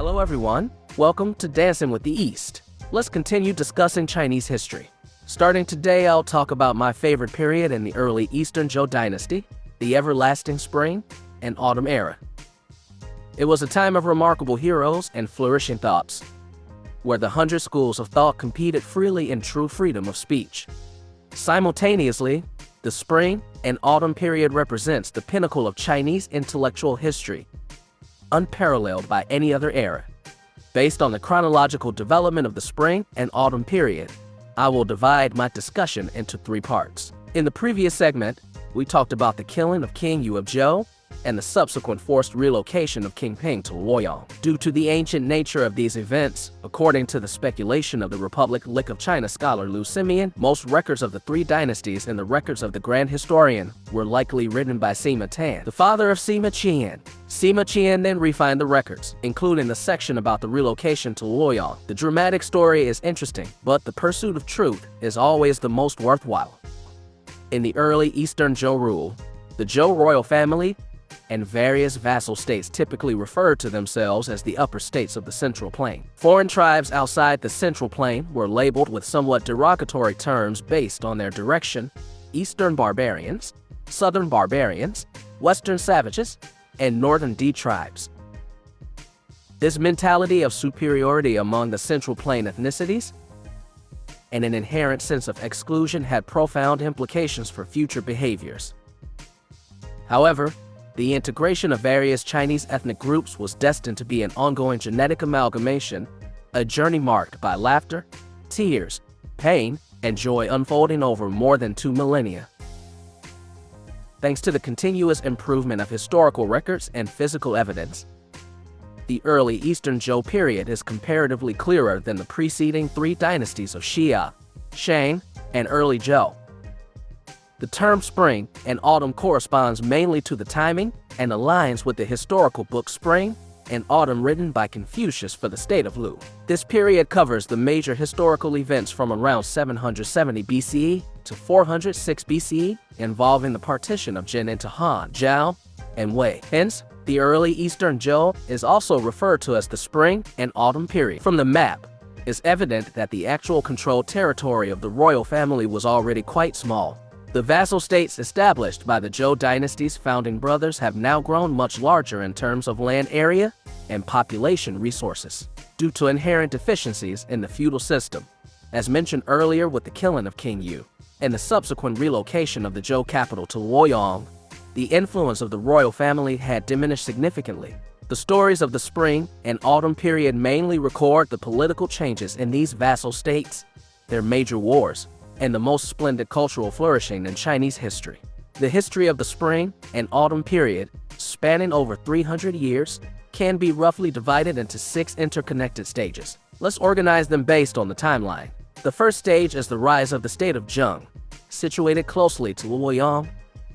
Hello everyone, welcome to Dancing with the East. Let's continue discussing Chinese history. Starting today, I'll talk about my favorite period in the early Eastern Zhou dynasty, the everlasting spring and autumn era. It was a time of remarkable heroes and flourishing thoughts, where the 100 schools of thought competed freely in true freedom of speech. Simultaneously, the spring and autumn period represents the pinnacle of Chinese intellectual history, unparalleled by any other era. Based on the chronological development of the spring and autumn period, I will divide my discussion into 3 parts. In the previous segment, we talked about the killing of King Yu of Zhou and the subsequent forced relocation of King Ping to Luoyang. Due to the ancient nature of these events, according to the speculation of the Republic of China scholar Liu Simeon, most records of the 3 dynasties and the records of the Grand Historian were likely written by Sima Tan, the father of Sima Qian. Sima Qian then refined the records, including the section about the relocation to Luoyang. The dramatic story is interesting, but the pursuit of truth is always the most worthwhile. In the early Eastern Zhou rule, the Zhou royal family and various vassal states typically referred to themselves as the upper states of the Central Plain. Foreign tribes outside the Central Plain were labeled with somewhat derogatory terms based on their direction: Eastern barbarians, Southern barbarians, Western savages, and Northern D tribes. This mentality of superiority among the Central Plain ethnicities and an inherent sense of exclusion had profound implications for future behaviors. However, the integration of various Chinese ethnic groups was destined to be an ongoing genetic amalgamation, a journey marked by laughter, tears, pain, and joy unfolding over more than 2 millennia. Thanks to the continuous improvement of historical records and physical evidence, the early Eastern Zhou period is comparatively clearer than the preceding 3 dynasties of Xia, Shang, and early Zhou. The term spring and autumn corresponds mainly to the timing and aligns with the historical book Spring and Autumn written by Confucius for the state of Lu. This period covers the major historical events from around 770 BCE to 406 BCE, involving the partition of Jin into Han, Zhao, and Wei. Hence, the early Eastern Zhou is also referred to as the spring and autumn period. From the map, it's evident that the actual controlled territory of the royal family was already quite small. The vassal states established by the Zhou dynasty's founding brothers have now grown much larger in terms of land area and population resources, due to inherent deficiencies in the feudal system. As mentioned earlier with the killing of King Yu and the subsequent relocation of the Zhou capital to Luoyang, the influence of the royal family had diminished significantly. The stories of the spring and autumn period mainly record the political changes in these vassal states, their major wars, and the most splendid cultural flourishing in Chinese history. The history of the spring and autumn period, spanning over 300 years, can be roughly divided into 6 interconnected stages. Let's organize them based on the timeline. The first stage is the rise of the state of Zheng, situated closely to Luoyang,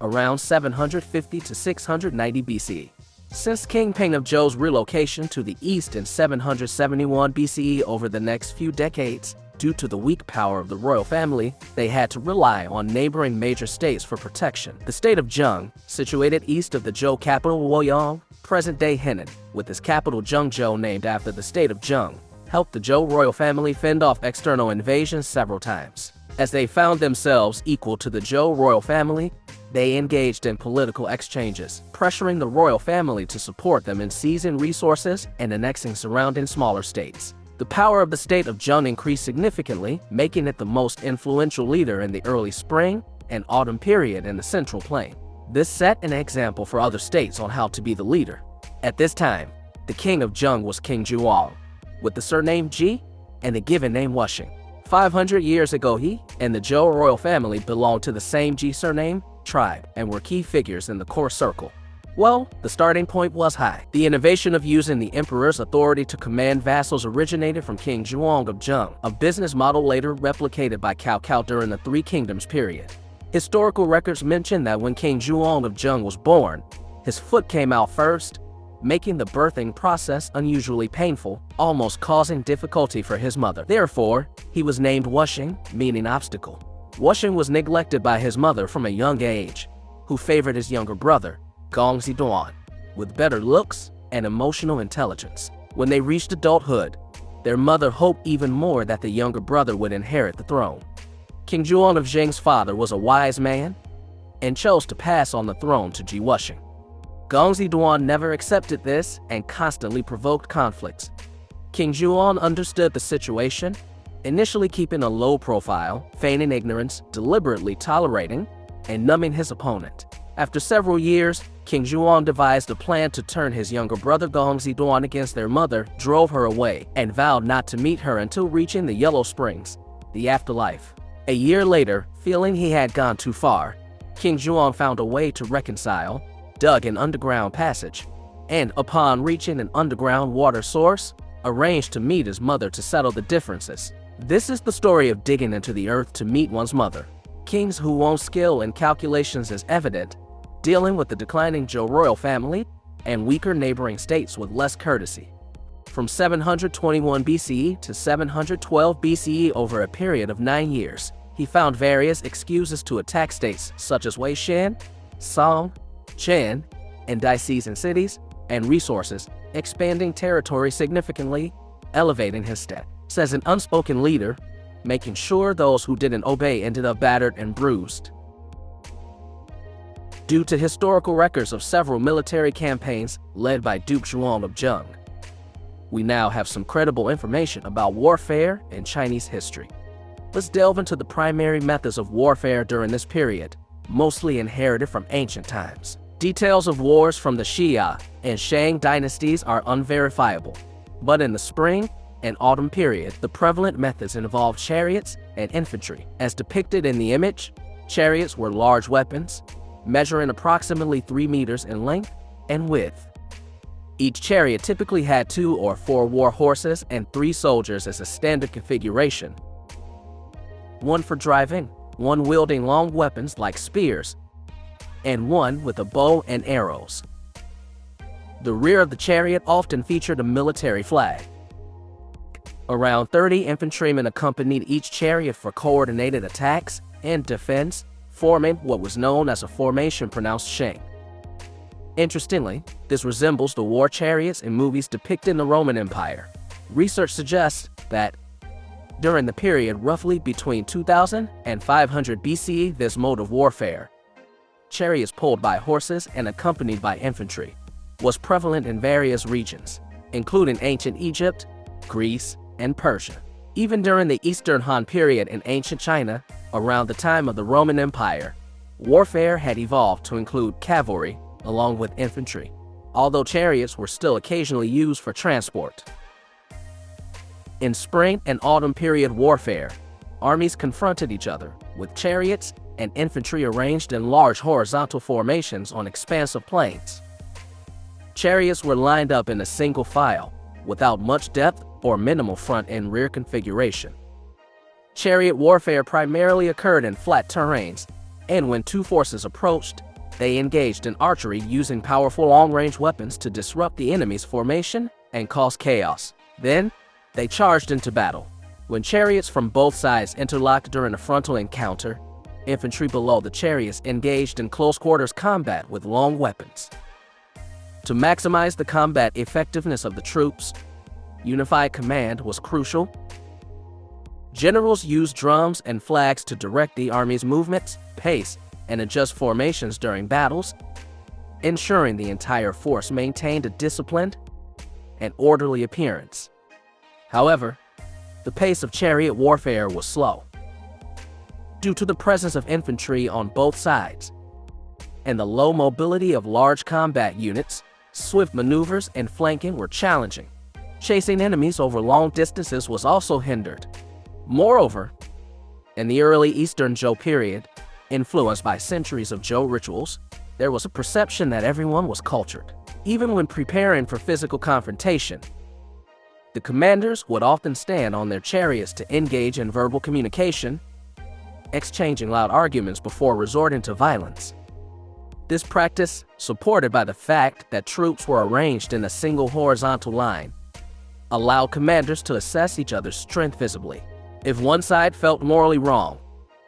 around 750 to 690 BCE. Since King Ping of Zhou's relocation to the east in 771 BCE, over the next few decades, due to the weak power of the royal family, they had to rely on neighboring major states for protection. The state of Zheng, situated east of the Zhou capital Luoyang, present-day Henan, with its capital Zhengzhou named after the state of Zheng, helped the Zhou royal family fend off external invasions several times. As they found themselves equal to the Zhou royal family, they engaged in political exchanges, pressuring the royal family to support them in seizing resources and annexing surrounding smaller states. The power of the state of Zheng increased significantly, making it the most influential leader in the early spring and autumn period in the Central Plain. This set an example for other states on how to be the leader. At this time, the king of Zheng was King Zhuang, with the surname Ji and the given name Wuxing. 500 years ago, he and the Zhou royal family belonged to the same Ji surname tribe and were key figures in the core circle. Well, the starting point was high. The innovation of using the emperor's authority to command vassals originated from King Zhuang of Zheng, a business model later replicated by Cao Cao during the 3 Kingdoms period. Historical records mention that when King Zhuang of Zheng was born, his foot came out first, making the birthing process unusually painful, almost causing difficulty for his mother. Therefore, he was named Wuxing, meaning obstacle. Wuxing was neglected by his mother from a young age, who favored his younger brother, Gong Ziduan, with better looks and emotional intelligence. When they reached adulthood, their mother hoped even more that the younger brother would inherit the throne. King Zhuang of Zheng's father was a wise man and chose to pass on the throne to Ji Wuxing. Gong Ziduan never accepted this and constantly provoked conflicts. King Zhuang understood the situation, initially keeping a low profile, feigning ignorance, deliberately tolerating and numbing his opponent. After several years, King Zhuang devised a plan to turn his younger brother Gong Ziduan against their mother, drove her away, and vowed not to meet her until reaching the Yellow Springs, the afterlife. A year later, feeling he had gone too far, King Zhuang found a way to reconcile, dug an underground passage, and upon reaching an underground water source, arranged to meet his mother to settle the differences. This is the story of digging into the earth to meet one's mother. Kings Huang's skill in calculations is evident, dealing with the declining Zhou royal family and weaker neighboring states with less courtesy. From 721 BCE to 712 BCE, over a period of 9 years, he found various excuses to attack states such as Weishan, Song, Chen, and diocesan cities and resources, expanding territory significantly, elevating his status as an unspoken leader, making sure those who didn't obey ended up battered and bruised. Due to historical records of several military campaigns led by Duke Zhuang of Zheng, we now have some credible information about warfare in Chinese history. Let's delve into the primary methods of warfare during this period, mostly inherited from ancient times. Details of wars from the Xia and Shang dynasties are unverifiable, but in the spring and autumn period, the prevalent methods involved chariots and infantry. As depicted in the image, chariots were large weapons, measuring approximately 3 meters in length and width. Each chariot typically had 2 or 4 war horses and 3 soldiers as a standard configuration. One for driving, one wielding long weapons like spears, and one with a bow and arrows. The rear of the chariot often featured a military flag. Around 30 infantrymen accompanied each chariot for coordinated attacks and defense, forming what was known as a formation pronounced Sheng. Interestingly, this resembles the war chariots in movies depicting the Roman Empire. Research suggests that during the period roughly between 2000 and 500 BCE, this mode of warfare, chariots pulled by horses and accompanied by infantry, was prevalent in various regions, including ancient Egypt, Greece, and Persia. Even during the Eastern Han period in ancient China, around the time of the Roman Empire, warfare had evolved to include cavalry along with infantry, although chariots were still occasionally used for transport. In spring and autumn period warfare, armies confronted each other, with chariots and infantry arranged in large horizontal formations on expansive plains. Chariots were lined up in a single file, without much depth or minimal front and rear configuration. Chariot warfare primarily occurred in flat terrains, and when two forces approached, they engaged in archery using powerful long-range weapons to disrupt the enemy's formation and cause chaos. Then, they charged into battle. When chariots from both sides interlocked during a frontal encounter, infantry below the chariots engaged in close-quarters combat with long weapons. To maximize the combat effectiveness of the troops, unified command was crucial. Generals used drums and flags to direct the army's movements, pace, and adjust formations during battles, ensuring the entire force maintained a disciplined and orderly appearance. However, the pace of chariot warfare was slow. Due to the presence of infantry on both sides and the low mobility of large combat units, swift maneuvers and flanking were challenging. Chasing enemies over long distances was also hindered. Moreover, in the early Eastern Zhou period, influenced by centuries of Zhou rituals, there was a perception that everyone was cultured. Even when preparing for physical confrontation, the commanders would often stand on their chariots to engage in verbal communication, exchanging loud arguments before resorting to violence. This practice, supported by the fact that troops were arranged in a single horizontal line, allowed commanders to assess each other's strength visibly. If one side felt morally wrong,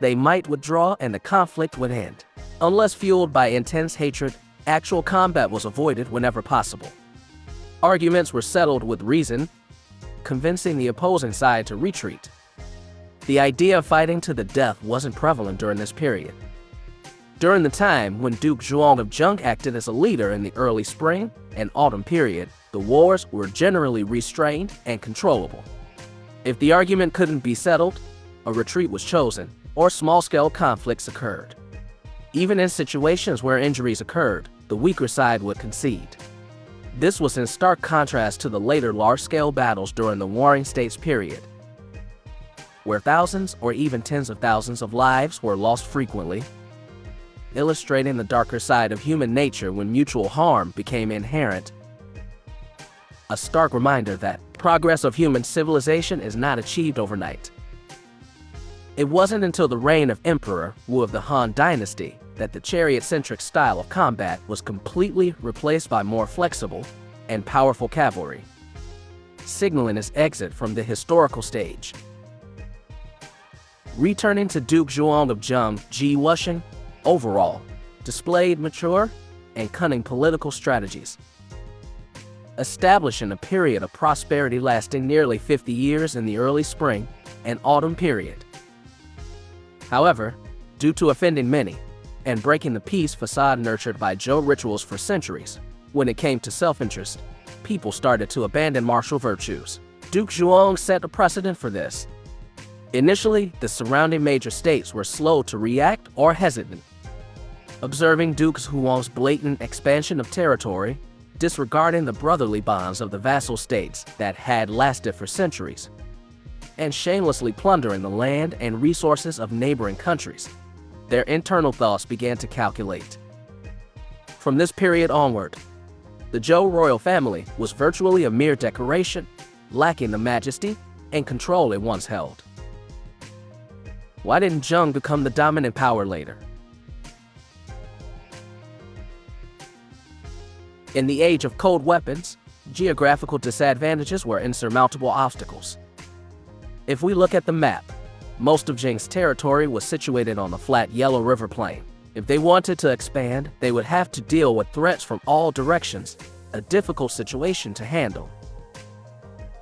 they might withdraw and the conflict would end. Unless fueled by intense hatred, actual combat was avoided whenever possible. Arguments were settled with reason, convincing the opposing side to retreat. The idea of fighting to the death wasn't prevalent during this period. During the time when Duke Zhuang of Zheng acted as a leader in the early spring and autumn period, the wars were generally restrained and controllable. If the argument couldn't be settled, a retreat was chosen, or small-scale conflicts occurred. Even in situations where injuries occurred, the weaker side would concede. This was in stark contrast to the later large-scale battles during the Warring States period, where thousands or even tens of thousands of lives were lost frequently, illustrating the darker side of human nature when mutual harm became inherent. A stark reminder that progress of human civilization is not achieved overnight. It wasn't until the reign of Emperor Wu of the Han Dynasty that the chariot-centric style of combat was completely replaced by more flexible and powerful cavalry, signaling his exit from the historical stage. Returning to Duke Zhuang of Zheng, Ji Wusheng, overall, displayed mature and cunning political strategies, establishing a period of prosperity lasting nearly 50 years in the early spring and autumn period. However, due to offending many and breaking the peace facade nurtured by Zhou rituals for centuries, when it came to self-interest, people started to abandon martial virtues. Duke Zhuang set a precedent for this. Initially, the surrounding major states were slow to react or hesitant, observing Duke Zhuang's blatant expansion of territory, disregarding the brotherly bonds of the vassal states that had lasted for centuries, and shamelessly plundering the land and resources of neighboring countries. Their internal thoughts began to calculate. From this period onward, the Zhou royal family was virtually a mere decoration, lacking the majesty and control it once held. Why didn't Zheng become the dominant power later? In the age of cold weapons, geographical disadvantages were insurmountable obstacles. If we look at the map, most of Zheng's territory was situated on the flat Yellow River Plain. If they wanted to expand, they would have to deal with threats from all directions, a difficult situation to handle.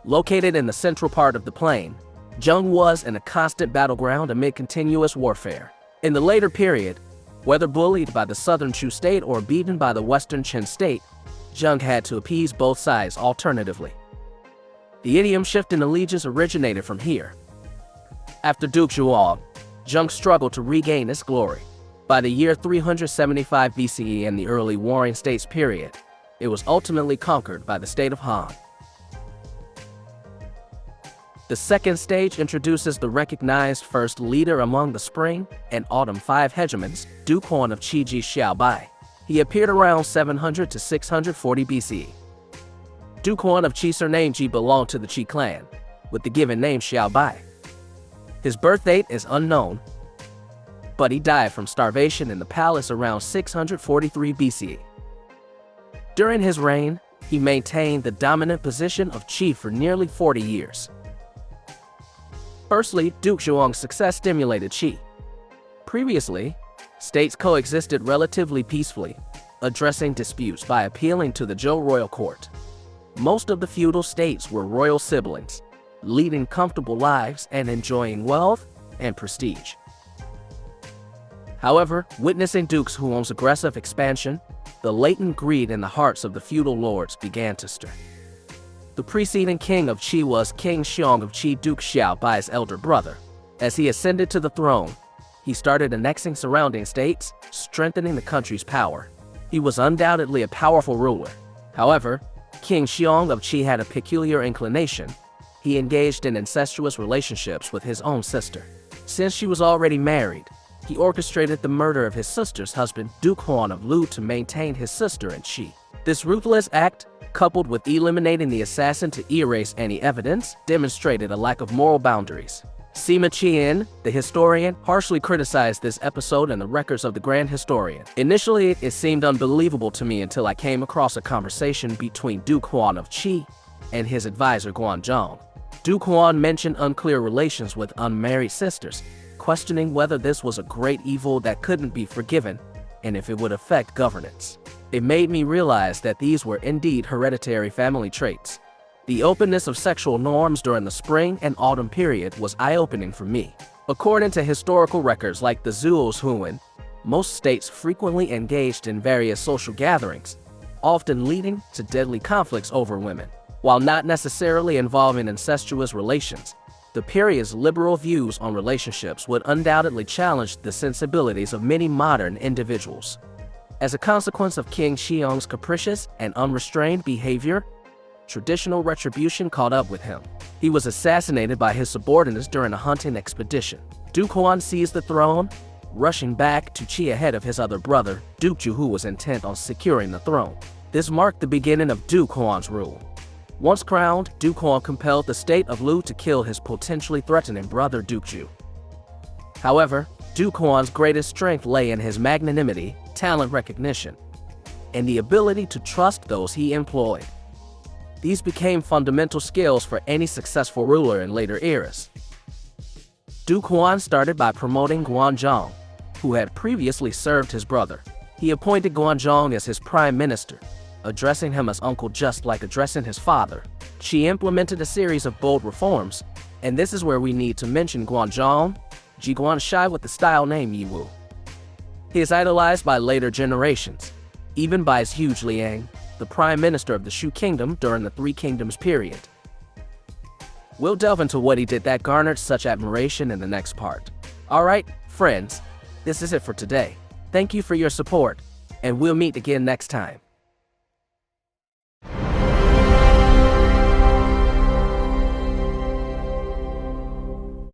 Located in the central part of the plain, Zheng was in a constant battleground amid continuous warfare. In the later period, whether bullied by the southern Chu state or beaten by the western Qin state, Zheng had to appease both sides alternatively. The idiom shift in allegiance originated from here. After Duke Zhuang, Zheng struggled to regain its glory. By the year 375 BCE in the early Warring States period, it was ultimately conquered by the state of Han. The second stage introduces the recognized first leader among the Spring and Autumn Five hegemons, Duke Huan of Qi Ji Xiaobai. He appeared around 700 to 640 BCE. Duke Huan of Qi surname Ji belonged to the Qi clan, with the given name Xiaobai. His birth date is unknown, but he died from starvation in the palace around 643 BCE. During his reign, he maintained the dominant position of Qi for nearly 40 years. Firstly, Duke Zhuang's success stimulated Qi. Previously, states coexisted relatively peacefully, addressing disputes by appealing to the Zhou royal court. Most of the feudal states were royal siblings, leading comfortable lives and enjoying wealth and prestige. However, witnessing Duke Zhuang's aggressive expansion, the latent greed in the hearts of the feudal lords began to stir. The preceding king of Qi was King Xiong of Qi, Duke Xiaobai's elder brother. As he ascended to the throne, he started annexing surrounding states, strengthening the country's power. He was undoubtedly a powerful ruler. However, King Xiong of Qi had a peculiar inclination. He engaged in incestuous relationships with his own sister. Since she was already married, he orchestrated the murder of his sister's husband, Duke Huan of Lu, to maintain his sister in Qi. This ruthless act, coupled with eliminating the assassin to erase any evidence, demonstrated a lack of moral boundaries. Sima Qian, the historian, harshly criticized this episode in the records of the Grand Historian. Initially, it seemed unbelievable to me until I came across a conversation between Duke Huan of Qi and his advisor Guanzhong. Duke Huan mentioned unclear relations with unmarried sisters, questioning whether this was a great evil that couldn't be forgiven and if it would affect governance. It made me realize that these were indeed hereditary family traits. The openness of sexual norms during the spring and autumn period was eye-opening for me. According to historical records like the Zuozhuan, most states frequently engaged in various social gatherings, often leading to deadly conflicts over women. While not necessarily involving incestuous relations, the period's liberal views on relationships would undoubtedly challenge the sensibilities of many modern individuals. As a consequence of King Xiong's capricious and unrestrained behavior, traditional retribution caught up with him. He was assassinated by his subordinates during a hunting expedition. Duke Huan seized the throne, rushing back to Qi ahead of his other brother, Duke Ju, who was intent on securing the throne. This marked the beginning of Duke Huan's rule. Once crowned, Duke Huan compelled the state of Lu to kill his potentially threatening brother Duke Ju. However, Duke Huan's greatest strength lay in his magnanimity, talent recognition, and the ability to trust those he employed. These became fundamental skills for any successful ruler in later eras. Duke Huan started by promoting Guanzhong, who had previously served his brother. He appointed Guanzhong as his prime minister, addressing him as uncle just like addressing his father. She implemented a series of bold reforms, and this is where we need to mention Guanzhong, Ji Guanshai with the style name Yiwu. He is idolized by later generations, even by his huge Liang, the prime minister of the Shu kingdom during the Three Kingdoms period. We'll delve into what he did that garnered such admiration in the next part. Alright, friends, this is it for today. Thank you for your support, and we'll meet again next time.